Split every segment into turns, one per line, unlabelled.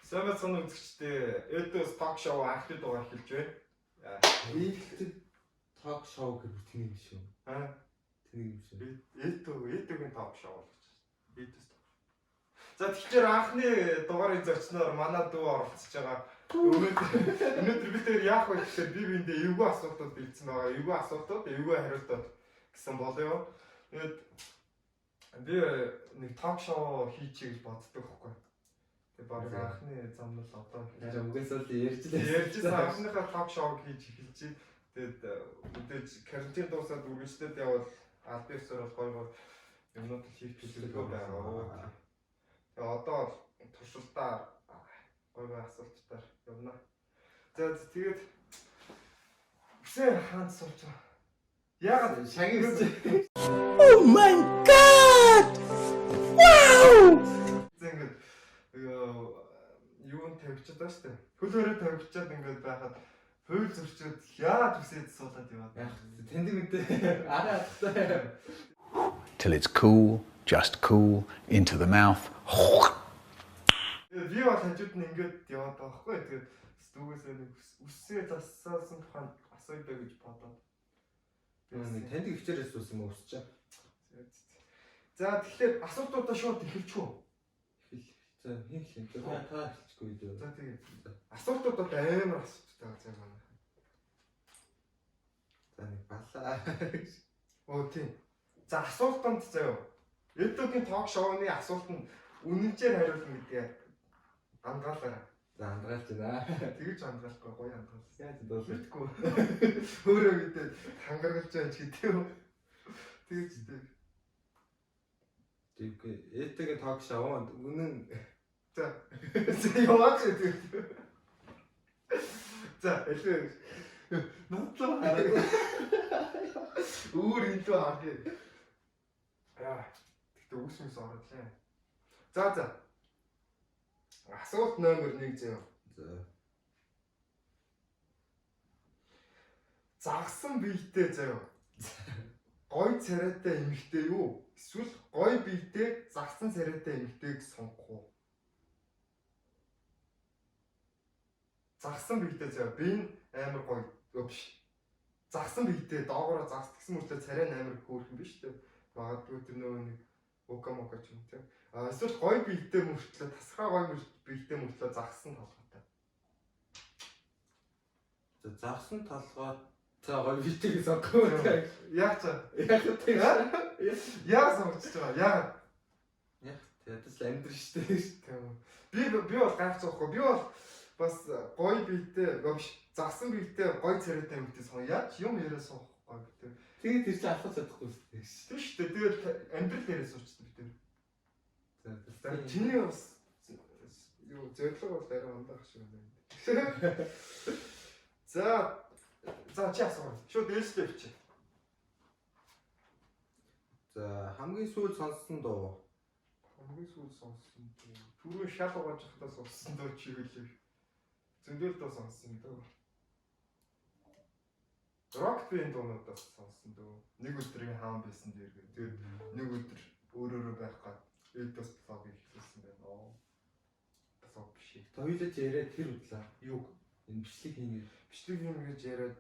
Сайн байна үзэгчдээ. Эдос ток шоу анхны дугаар эхэлж байна.
Эдос ток шоу гэх бүтээн юм шүү. Тэнийг юм шүү.
Эдогийн ток шоу болж байна. Эдос ток. За тэгэхээр анхны дугаарын зочноор манай дүү оролцож байгаа. Өнөөдөр бид тэр яах вэ гэхээр би биэндээ эвгүй асуултууд бэлдсэн байгаа. Эвгүй асуултууд, эвгүй хариултууд гэсэн болоо. Тэгээд би нэг ток шоу хийчихье гэж боддог байхгүй. Тэгээ баг анхны зам нь л одоо
угсаал ярьжлээ.
анхныхаа ток шоуг хийж эхэлж. Тэгээд мэдээж карантин дуусаад үргэлжлээд явбал аль биесээр бол гой юмнууд хийх төлөвлөгөө байгаа. Тэгээ одоо туршилтаар гой асуултаар явна. За тэгээд хэсэг хаан сууч. Яагаад
шагийн
Oh my god! Wow!
Зингэд юунд тавьчихад байна шүү дээ. Хөлөөрөө тавьчихад ингээд байхад хууль зөрчид яагаад үсээд суулаад яваад
байна. Тэнд мэдээ арай хаттай.
Till it's cool, just cool, into the mouth.
Би бол хажууд нь ингээд яваад байгаа хгүй. Тэгээд стүүгээсээ нэг үсээ засаасан тухайн асууя гэж бодоод.
Танд хөвчээрээс үсэн юм өсч.
За тэгэхээр асуултуудаа шууд эхэлчихв.
За хийх юм. Та хэлчихгүй дээ.
За тэгээд асуултуудад амар асуулттай байгаа зав манай.
За нэг балаа.
Оо тийм. За асуултанд заяа. Эдогийн ток шоуны асуулт нь үнэнчээр хариулна гэдгээ ангаалаа.
За ангаалж байна.
Тэгэж ангаалахгүй гоё ангаалсан.
Яаж дуулахгүй.
Өөрөө мэдээ хангаргалж байгаа ч гэдэг юм. Тэгэж дээ.
Тэгвэл эдгээр ток шоу үнэн
За яваач гэдэг. За элээ. Нотлоо хараа. Өөр илүү харъя. Тэгтээ үсмэс ородлаа. За. Асуулт номер 1 заяа.
за
Загсан биетэй заяа. Гой царайтай эмэгтэй юу? Эсвэл гой биетэй загсан царайтай эмэгтэйг сонгох уу? Загсан биетэй заяа. Би амар гоё биш. Загсан биетэй доогоороо загс гэсэн мөртлөө царай амар хөөрхөн биш үү? Магадгүй тэр нөгөө нэг окамока ч юм те. Эсвэл гой биетэй мөртлөө тасгай гой биетэй мөртлөө загсан толгойтой.
за загсан толгой за гоё битгийг сонгоо.
Яг цаа. Яа сонгож байгаа. Яа.
Ядас амьдрын штэ.
Би бол гайхацахгүй. Би бол бас гой биетэй биш загсан биетэй гой царайтай эмэгтэй сонгоо. Яаж юм яриа сонгохгүй гэдэг.
Тэгээд тэр чинь авах чадахгүй штэ.
Тийм шүү дээ. Тэгээд амьдрал яриа суучдаг бид тэр. За чиний бас юу зөвлөгөө бол арай ондох шиг байна. За чи асуу. Шууд ээлжтэй бичээ.
За хамгийн сүүл сонссон дуу.
Хамгийн сүүл сонссон дуу. Түрүү шал угааж захтаа сонссон дуу чи үлээ. Зөндөл дуу сонссон дуу. Рок бэнд дуунуудаас сонссон дөө. Нэг өдрийн хаан байсан дээр тэгээд нэг өдөр өөрөөрөө байх гад эдос блог хийсэн байна. Блог биш.
Тойлож яриад тэр удлаа.
Юу?
Энэ бичлэг хийнэ.
Бичлэг юм гэж яриад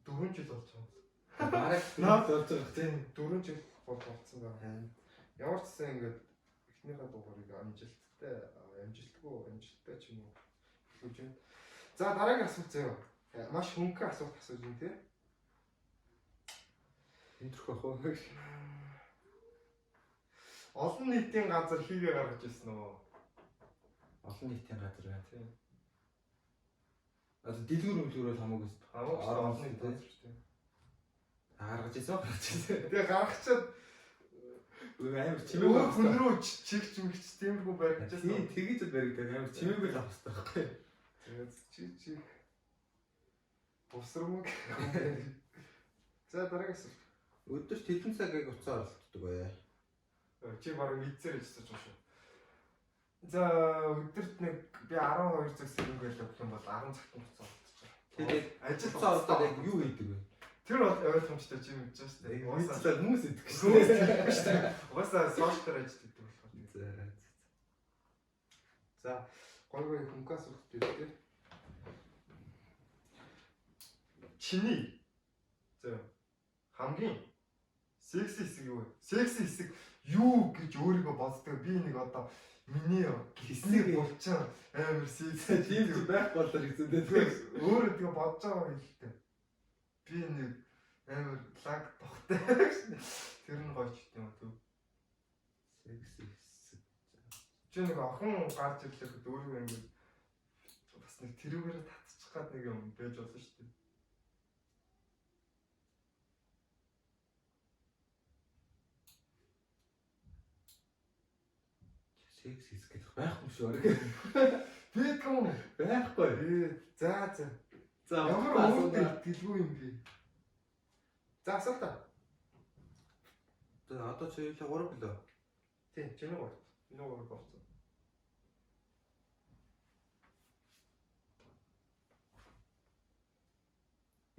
4 жил болж байгаа.
Бараг наад болж байгаа.
Тийм 4 жил болсон байна. Ямар ч гэсэн ингээд эхнийхээ дугаарыг амжилттай ч юм уу хэлж байна. За дараагийн асуулт заяа. Маш хөнгөн асуулт асууж байна тий.
Энтрх ах уу.
Олон нийтийн газар хийгээ гаргаж ирсэн үү?
Олон нийтийн газар байна тий. Одоо дэлгүүр бол хамаагүй
олон нийтийн газар тий.
Гаргаж ирсэн.
Тэгээ гаргачаад
амар чимээг
хүн рүү чигч мэгч тиймэрхүү баригдаж
байна. Тэгэж л баригдаад амар чимээг л авах хэрэгтэй байхгүй.
Тэгээд чи босрмог. За дараагийн асуулт.
Өдөрт хэдэн цагийг уцаар оролцдог вэ?
Чи баруун мэдсээр хэлсэн ч шүү. За өдөрт нэг би 12 цаг сэрэнгээл явах юм бол 10 цагт уцаар оролцож байгаа.
Тэгээд
ажил
уцаар оролцоод яг юу хийдэг вэ?
Тэр бол ойлгомжтой чи мэдэж байна шүү дээ.
Уусаа хүмүүс идэх шүү дээ.
Уусаа сошиал ажилладаг болохоор.
За
гой хүнкас үхтэй тий. Чиний. За хамгийн секси хэсэг юу вэ? Секси хэсэг юу гэж өөрийгөө боддог. Би нэг одоо миний хэсэг болчихсон амар секси
Тийм ч байх болоо гэсэн дээ.
өөрөө тэгээ бодож байгаа хэлтэй. Би нэг амар лаг тогтой. Тэр нь гоё ч юм уу.
Секси хэсэг.
Чи нэг охин гарч ирлээ өөрийгөө ингэ бас нэг тэрүүгээр татчих гад нэг юм байж болно шүү дээ.
Секси хэсэг байхгүй шүү.
Бид юм
Байхгүй.
За.
За
Ямар өөр дэлгүү юм бэ? За асуултаа.
За одоо чи 3 билүү?
Тийм, чиний 3. Миний 3 болсон.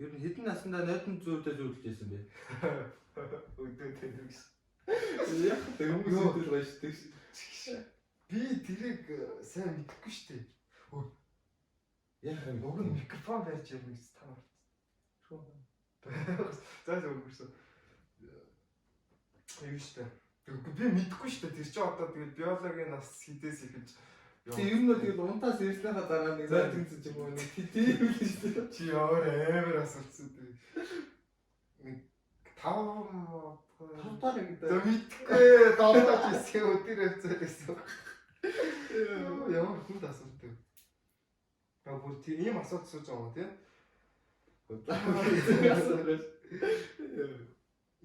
Ер нь хэдэн наснда нойтон зүйлдээ зүйлж байсан бэ?
Өдөө тэнэгс.
Яг хүмүүс зүйл гоё шүү.
Би тэрийг сайн мэдэхгүй шүү дээ.
Яг
Уг нь микрофон байж ярина гэж та марцсан. За өнгөрсөн. Юу шүү дээ. Би мэдэхгүй шүү дээ. Тэр чинь одоо тэгээд биологийн нас хідээс ихэж.
тийм ер нь тэгээд унтаас ирснийхаа дараа нэг тэнцэж юм уу нэг тийм л шүү дээ.
Чи өөр амар асуултсан дээ. Нэг 5
Тавтаар ингэ.
За мэдгүй доолдож ирсэн өдөр хэвцээсэн. Ямар хүнд асуулт вэ? Бүр тийм ийм асуулт сууж байгаа юм тийм.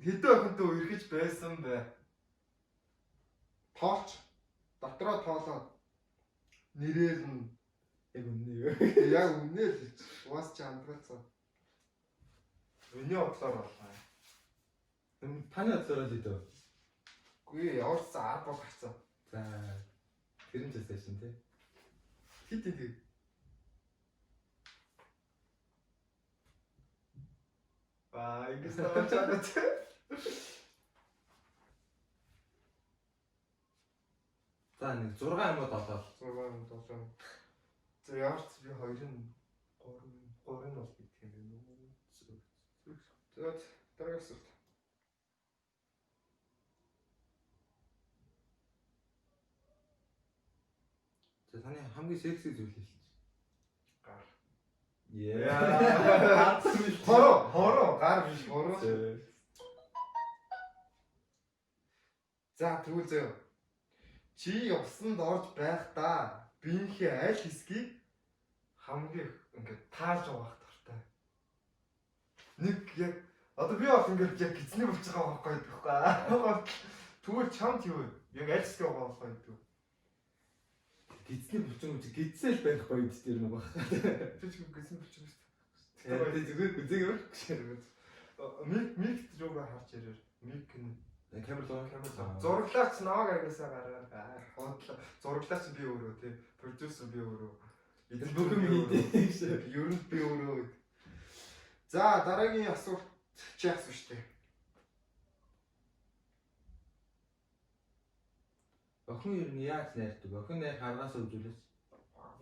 Хэдэн охинтой үерхэж байсан бэ? Тоолч дотроо тоолоод нэрээр нь
Яг үнэ.
яг үнэ л уус чи амдралцсан. Өний бодлоор болоо.
Таны бодлоор л идэв.
Үгүй ямар ч 10 бол гарцсан.
За тэр нь ч байсан тий.
Хит. Ингээс таачаад.
За нэг 6 юм уу 7.
6. За яарч би 2-ын 3-ын бол бит юм байна уу? За дараагаас.
За таны хамгийн секси зүйл хэлж.
Гар.
Яа.
Хоро гар биш хоро. За тэгвэл зөө. Чи усанд орж байхдаа биенхээ аль хэсгийг хамгийн ингээд тааж угаах дуртай. Нэг яг одоо би бол ингээд яг гизний болж байгаа байхгүй. Тэгвэл чамд юу вэ? Яг аль хэсгийг угаах байхгүй.
Гизний булчин үгүй гизсэл байхгүй юм дээр нэг баг.
Тэр чинь гизний булчин шүү дээ.
Тэгээд зүгээр үзээгээр
Мик руугаа харж ярээр. Мик нь
камер лоо.
зураглаач нааг агасаа гараа. Зураглаач би өөрөө тий. Продюсер би өөрөө.
Бүгэн хийдэг шүү.
Ер нь би өөрөө. За дараагийн асуулт чи асуу штэ.
Охин ер нь яаж найрдаг? Охин найр харгаас үзүүлээс.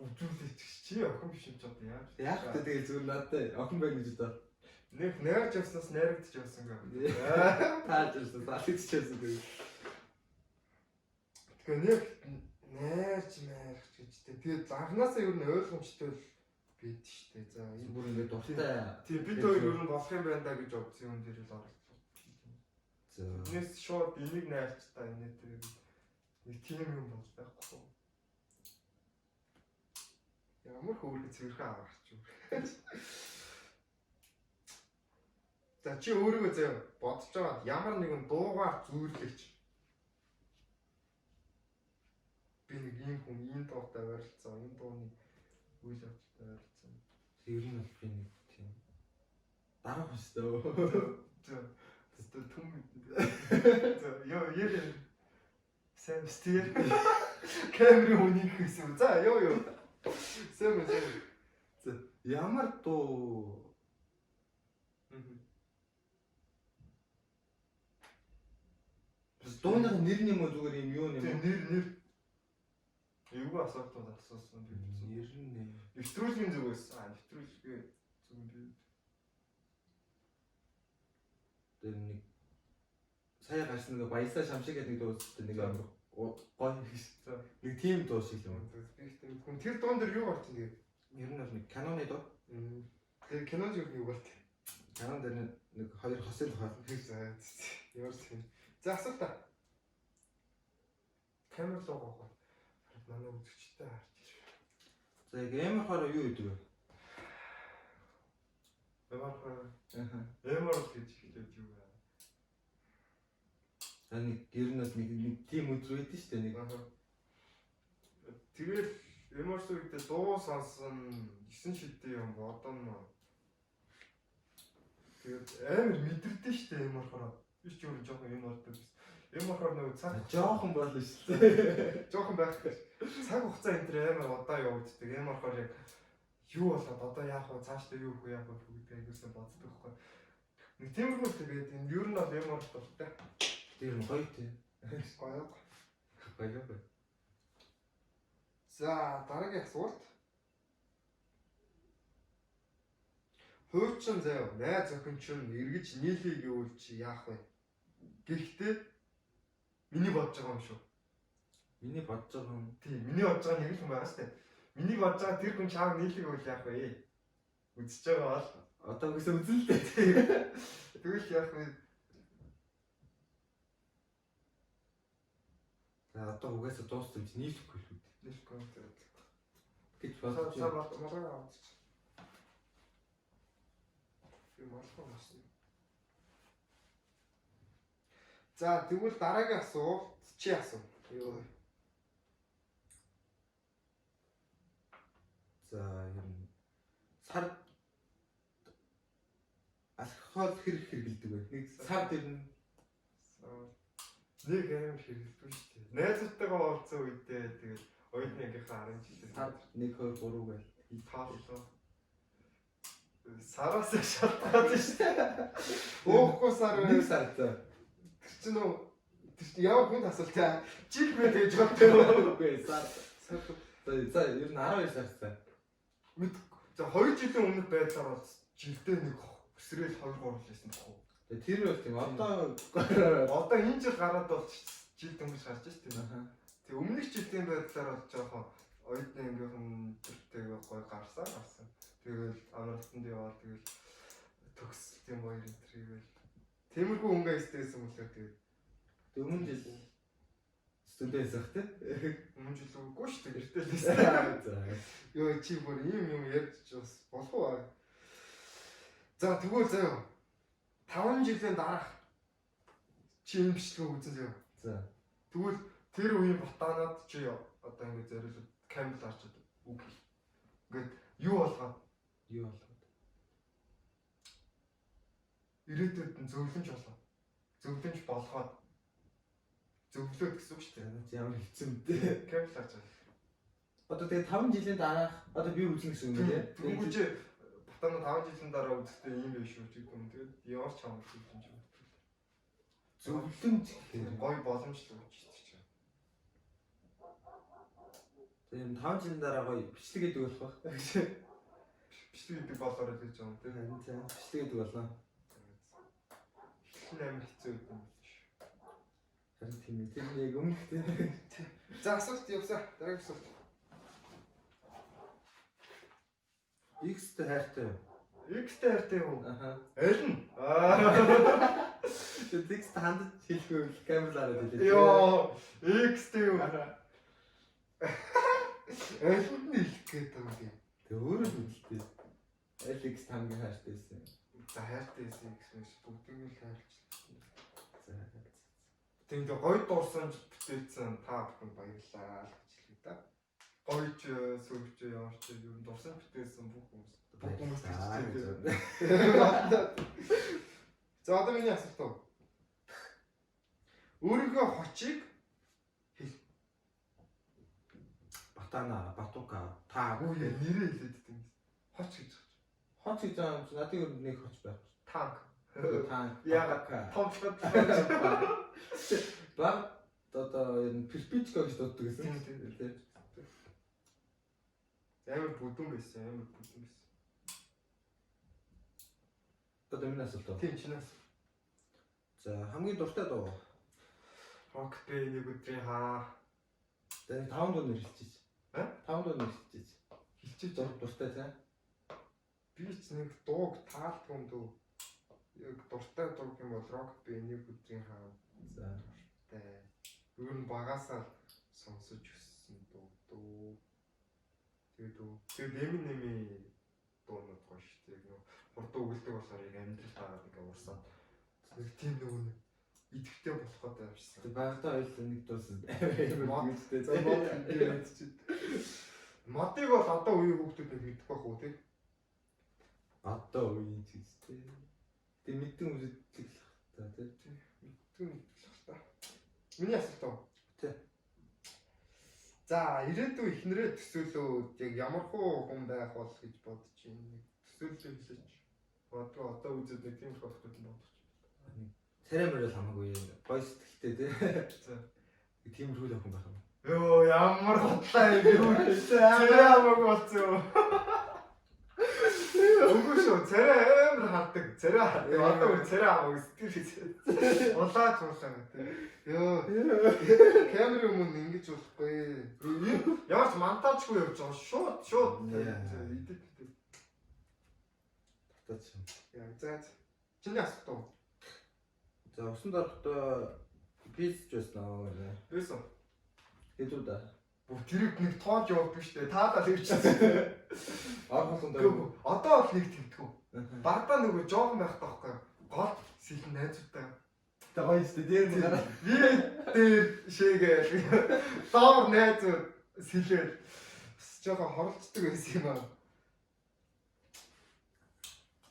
Үзүүлээч чи охин биш юм ч одоо яаж.
Яг та тэгээ зүгээр надад охин байна гэж бодоо.
Нэг найрч явснаас найрагдчих явсан гээ.
Тааж ирсэн, залгиж чийсэн тэгээ.
Тэгээ нэг найрч гэж тэ. Тэгээд анханасаа ер нь ойлгомжтой л бид штэ. За
Энэ бүр ингэ дуртай.
тийм бид хоёр ер нь болох юм байна да гэж бодсон юм дээр л оролцсон.
За.
Энэс шууд энийг найрч та энэ тэр нэг тийм юм бол байхгүй. Ямар хөөрхөн цэвэрхэн аваарч юу. За чи өөрийгөө зөө бодож байгаа ямар нэгэн дуугаар зүйрлэгч. Би нэг ийм хүн ийм дуутай ойролцоо, энэ дууны үйл явдалтай ойролцоо.
Ер нь бол би нэг тийм дарах өстэй.
За түм. За яа Сэм стил камерын үнийг хийсэн. За ёо. Сэм.
За ямар дуу дууны нэр юм уу зүгээр юм юу юм?
Нэр. Эвгүй Эвгүй асуултууд асуусан би үзсэн.
Ер нь
Нэвтрүүлгийн зүг байсан. Нэвтрүүлгээ зүг би.
тэр нэг сая гарсан нэг баясаа шамшиг гэдэг нэг дуустай нэг амар гоё гэж. Нэг тийм дуу шиг юм.
Хүн тэр дуун дээр юу болт юм тэгээ?
Ер нь бол нэг киноны дуу.
Тэр киноны юу болт?
Канон дээр нэг хоёр хосын тухай.
Ямар ч юм. За асуулт та. Камер лог авах. Манай үзэгчтэй харж ирээ.
За яг амар хараа юу гэдэг вэ?
Эмор гэж хэлээд юу вэ?
Нэг ер нь нэг тийм өдөр байдсан шүү дээ нэг.
Тэгээд эморс үедээ дуу сонсон 9 шидтэй юм бодоно. Тэгээд амар мэдэрдэж шүү дээ эморхороо. Би ч өөр жоохон эмортой байсан. Эморхор нэг цаг
Жоохон болно шүү дээ.
жоохон байх гэж. Цаг хугацаа энэ төр амар удаа явагддаг. Эморхор яг юу болоод одоо яах вэ? Цаашдаа юу хөө яах вэ гэдгийг айгуусаа боддог байхгүй. Нэг тиймэрхүү тэгээд энэ ер нь бол эморх дуртай.
Тэр нь гоё тий.
Гоё.
Гоё.
За дараагийн асуулт. Хуучин заяа найз охин чинь эргэж нийлхий гэвэл чи яах вэ? Гэхдээ миний бодож байгаа юм шүү.
Миний бодож байгаа юм.
Тийм, миний бодож байгаа нэг л хүн байгаа шүү дээ. Миний бодож байгаа тэр хүн чааг нийлхий гэвэл яах вэ? Үзэж байгаа бол
Одоо үгүйсээ үзэн л дээ.
тэгвэл яах вэ?
За одоо угаасаа дууссан чи нийлэхгүй шүү дээ.
Нийлэхгүй юм тэгээд.
Гэж бодож байна.
Малгай авч. Би малгай авсан. За тэгвэл дараагийн асуулт чи асуу. Юу вэ?
За юм сар алкогол хэрэгэлдэг бай. Нэг сар дээр нь
нэг аим хэрэгэлдэг шүү дээ. Найзуудтайгаа уулзсан үедээ тэгээд оюутныхаа 10 жилээр
сар 1 2 3 гээл
тааллаа. Сараас шалтгаалж шүү дээ. Өөхгүй сар
нэг сар за.
Тэр чинь нөө ямар хүнд асуулт аа. Жил мэ тэгж боддог.
Үгүй сар. За ер нь 12 сар цаа.
За 2 жилийн өмнөх байдлаар бол жилдээ нэг өсрөөл 2 3 лээсэн тохоо.
Тэр бол тийм
Одоо энэ жил гараад бол жил дөнгөж гарч шүү дээ. Тэг өмнөх жилийн байдлаар бол жоохон оюутны ангийнхан төртэй гой гарсан. Тэгэл амралтанд яваад тэгэл төгсөлтийн баяр энтрийгээл тиймэрхүү өнгө эстэйсэн мөлөө тэгээд
өмнө жил студент сах тий.
өмнө жил үгүй шүү дээ гэртээ лээсэн.
За.
Йоо чи бүр юм ярьж бас болох уу? За тэгвэл заяа 5 жилийн дараах чи юм бичлэг үзэн заяа.
За.
Тэгвэл тэр үеийн ботанууд чи одоо ингэ зориулж камер харчаад үг. Ингээд юу болгоод ирээдүйд нь зөвлөмж болгоод зөвлөмж болгоод зөвлөөд гэсэн үг шүү дээ.
Ямар хэцүү дээ.
Камер харчаад.
Одоо тэгээ 5 жилийн дараах одоо би үзнэ гэсэн үг нэ.
Тэгвэл ботанууд 5 жилийн дараа үзэхдээ ийм байх шүү гэдэг юм. Тэгээд ямар ч хамаагүй зөвлөмж юм.
Зөвлөмж гэхээр
гой боломжтой гэж хэлчих.
тийм 5 жилийн дараа гоё бичлэг гэдэг болох ба.
Бичлэг гэдэг болоор л гэж юм.
Тийм бичлэг гэдэг болно.
Хин амир хэцүү юм.
Харин тийм ээ. Тэр яг өмнөх тийм.
За асуулт явсаа. Дараагийн асуулт.
X-тэй хайртай.
X-тэй хайртай юу?
Аха.
Аль нь?
Тэр X-тэй хандаж хэлэхгүй камераараа хэлээ.
Йоо, X-тэй юу? Аль нь хэлэх гээд юм бэ?
Тэг өөрөө хэлдэг. Аль X хамгийн хайртай байсан.
За хайртай X биш бүгдийг л хайрлж.
За.
Тэгээд гоё дуурсан бүтээсэн та бүхэн баярлалаа гэж хэлээ да. Гоёч сөрөгч ямар ч юм дурсан бүтээсэн бүх хүмүүс За одоо миний асуулт уу. Өөрийнхөө хочийг хэл.
Батана, Батука, та
Үгүй нэрээ хэлээд дээ. Хоч гэж.
хоч гэж байгаа юм. Надад өөр нэг хоч байх.
Танк.
Та
Яагаад томчгод
баг одоо энэ перпичко гэж дууддаг гэсэн.
Тийм. Амар бүдүүн байсан.
Одоо миний асуулт уу?
Тийм чинээс.
За хамгийн дуртай дуу.
Rock Band нэг өдрийн хаа.
За 5 дуу нэрлэж. 5 дуу нэрлэж.
Хилчиж
Дуртай тий.
би ч нэг дууг таалдгүй юм дөө. Яг дуртай дууг юм бол Rock Band нэг өдрийн хаа.
За
Тэ. Юу н багасаа сонсож өссөн дуу. Тэгээд Eminem-ийн дуунууд гоё шүү дээ. Нэг хурдан өгөлдөг болохоор яг амьдрал таагаад ингээ урсаад. Нэг тийм нөгөө идэвхтэй болох гэдэг юмшсан.
тэг багтаа ойлсон нэг дуус амар үстэй.
За модыг бол одоо үеийн хүүхдүүд мэддэг байх уу тий?
Одоо үеийн чигтэй. Тэг мэдэн үзэлцэх та тий.
Мэддэг л та. Миний асуулт уу?
Тий.
За ирээдүйн ихнэрээ төсөөлөөд яг ямар хуу хүн байх бол гэж бодож байна. Төсөөлөл хэлээч. Бодгоо одоо үзээд нэг тийм болох гэдэг нь бодож байна.
Царай мөрөл хамаагүй гоё сэтгэлтэй тий.
За.
Тийм рүү л охин байх юм.
Йоо ямар хотлаа юм бэ? Царай хамаагүй болсон юм. Үгүй шүү, царай амар хатдаг. Одоо царай хамаагүй сэтгэл улаач гэдэг. Йоо. Камер юм ингэж болохгүй. Ямар ч монтажгүй явж байгаа шууд. Идэв.
Татаач.
Яа, за. Чиний асуулт уу?
За усан дорохтой пиз ч байсан аа.
Бэсэн.
Хэдүү да.
Тэрийг нэг тоож явуулдаг штэ. Таадаа хэлчихсэн.
Орхон
Гэхдээ
доо.
одоо бол нэг тэмтгүү. Бардаа нөгөө жоохон байх таахгүй. Гол сэлэн найзуудтай.
Тэ гоё штэ дээр нь гараа.
Би дээр шээгээл. Доор найзууд сэлээл. Жоохон хоролцдог байсан юм аа.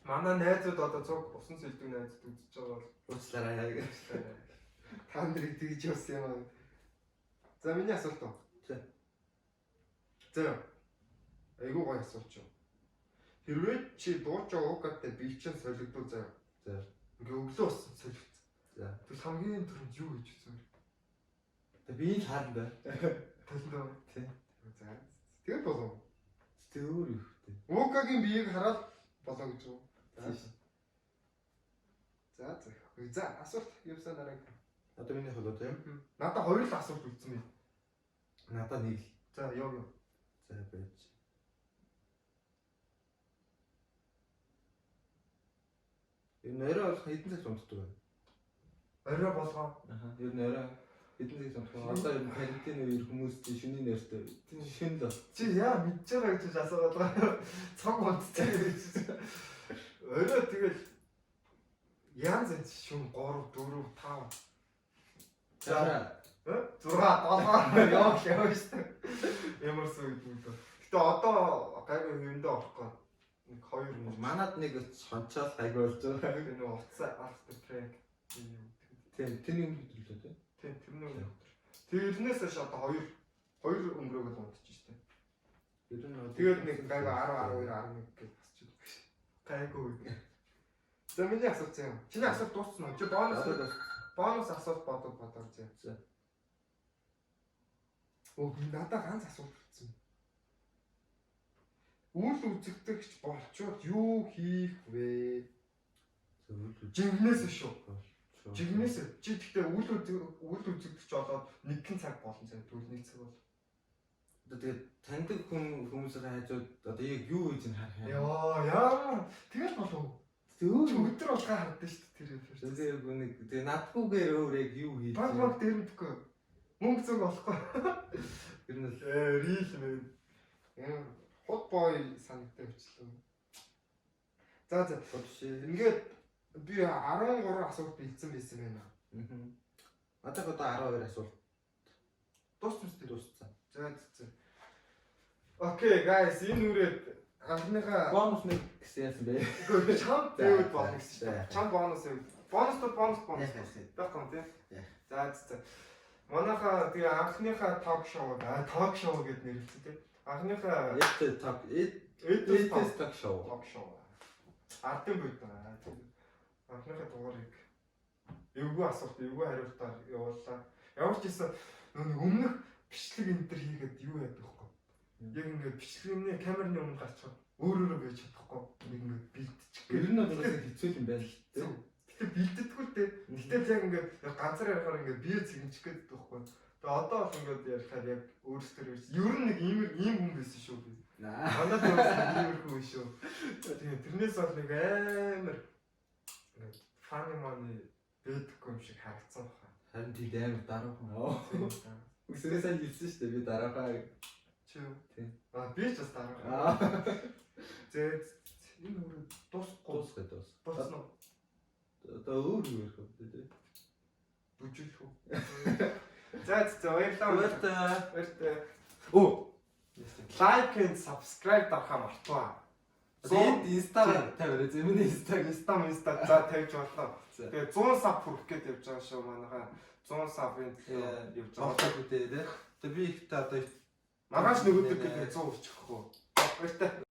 Манай найзууд одоо цог усан сэлдэг найзууд үзэж байгаа бол
Уучлаарай яа гэж.
та нарыг тэгж явсан юм аа. За миний асуулт уу? За. Айгуу гоё асуулт шүү. Хэрвээ чи дуучаа уугатай бэлчэн солигдуу заяа.
За.
Ингээ өглөө болсон солигдсон.
За.
Тэгвэл хамгийн түрүүнд юу гэж үзвэл?
Тэг би энэ харан бай.
Талдаа.
Тий.
За. Тэгээд болов.
Тэг өөр юу хтэй.
Уугагийн биеийг хараад болоо гэж үү? За. За асуулт явсан дараа.
Одоо миний холоо тийм.
Надад хоёр л асуулт үлдсэн юм.
Надад нэг л.
За яв.
За байж. Энэ нэрээ бол хэдэн цаг унтдаг вэ?
Орой болгоо.
Аха. Ер нь орой хэдэн цаг унтдаг. Одоо энэ карантин үеэр хүмүүс чинь шөнийн нэртэй. Шөн л.
Чи яа мэдж байгаа гэж асуугаад байгаа. Цаг унтцээ гэж. Орой тэгэл янз янз шүн 3 4 5. За 6 7 яв шүү. Ямар суу гэдэг. Гэтэ одоо гайгүй хөвөндөө орохгүй. Нэг 2 минут.
Манад нэг сончоол гайгүй болж байгаа.
Тэр нэг уцаа after track.
Тийм, тэний өмнө хэвлээ тийм.
Тийм, тэрний өмнө. Тэрнээс хойш одоо 2 өнгөрөөгөө л унтчих штеп. Тэгээд нэг гайгүй 10 12 11 гэж босчих. Гайгүй. За миний асуулт юм. Чиний асуулт дууссан уу? Чи бонус асуулт бодоо зэ. Оо надад ганц асуулт ирсэн. Үйл үзэгдэгч болчоод юу хийх вэ? Жигнэс шүү. Жигнэс чи гэхдээ үйл үзэгдэгч болоод нэгэн цаг болно зэ тэгвэл нэг цаг бол.
Одоо тэгээд таньдаг хүмүүсээ хайжууд одоо яг юу хийж харах
Яа
юм.
яа тэгэл болов. Өдөр болгоо хардсан шүү дээ тэр.
Тэгээд нэг тэгээд надгүйгээр өөр яг юу хийж.
Баг дэрмдэггүй. Мөнгө зүг болохгүй.
Ер нь л
рил мэн. Хот бой санагтай бичлээ. За ингээд би 13 асуулт бэлдсэн байсан байна.
Одоо 12 асуулт.
Дууссан. За. Окей, guys, энэ үрээд анхныхаа
бонус нэг гэсэн яасан бэ?
үгүй чамд зөөд болно гэсэн шүү дээ. Чам бонус юу? Бонус. Багтан тийм. За. Манайха тэгээ анхныхаа ток шоу гэд нэрлэсэн тийм. Анхныхаа
ток шоу.
Ардын бод байна. Анхныхаа дугаарыг эвгүй асуулт, эвгүй хариултаар явууллаа. Ямар ч гэсэн өмнөх бичлэг энэ төр хийгээд юу яадаг вэ? Яг ингээд бичлэгний камерны өмнө гарч өөрөөрөө байж чадахгүй. Ингээд бэлтчих.
Ер нь бол хэцүү юм байна л дээ.
Гэтэ бэлддэггүй л дээ. Гэтэл яг ингээд ганцаар ярихаар ингээд бие зэгнчих гээд байхгүй. Тэгээ одоо бол ингээд ярихаар яг өөрсдөө ер нь нэг ийм хүн байсан шүү би. Надад өөрсдөө ийм хүн шүү. Тэгээ тэрнээс бол нэг амар ингээд фаны маны бэдгүй юм шиг харагдсан байна.
Харин тийм амар дараахан. Үсгээ сайн хэлсэн шүү дээ би дараахан.
Чи юу?
Тийм.
Би ч бас дараахан. Зээ энэ өөр дуусахгүй. Болсон уу?
Одоо өөр юу ярих вэ тий?
Бүжиглэх үү? За баярлалаа. Оо. Like and subscribe дарахаа мартваа.
Тэгээд Instagram тавиараа зэмний
Instagram за тавьж боллоо. Тэгээ 100 сав хүрэх гээд явж байгаа шүү манайхаа. 100 савын явж байгаа.
дээ. Тэгээ би ихтэй одоо
Маргааш нөгөөдөр гээд 100 өрчихөө. Баяртай.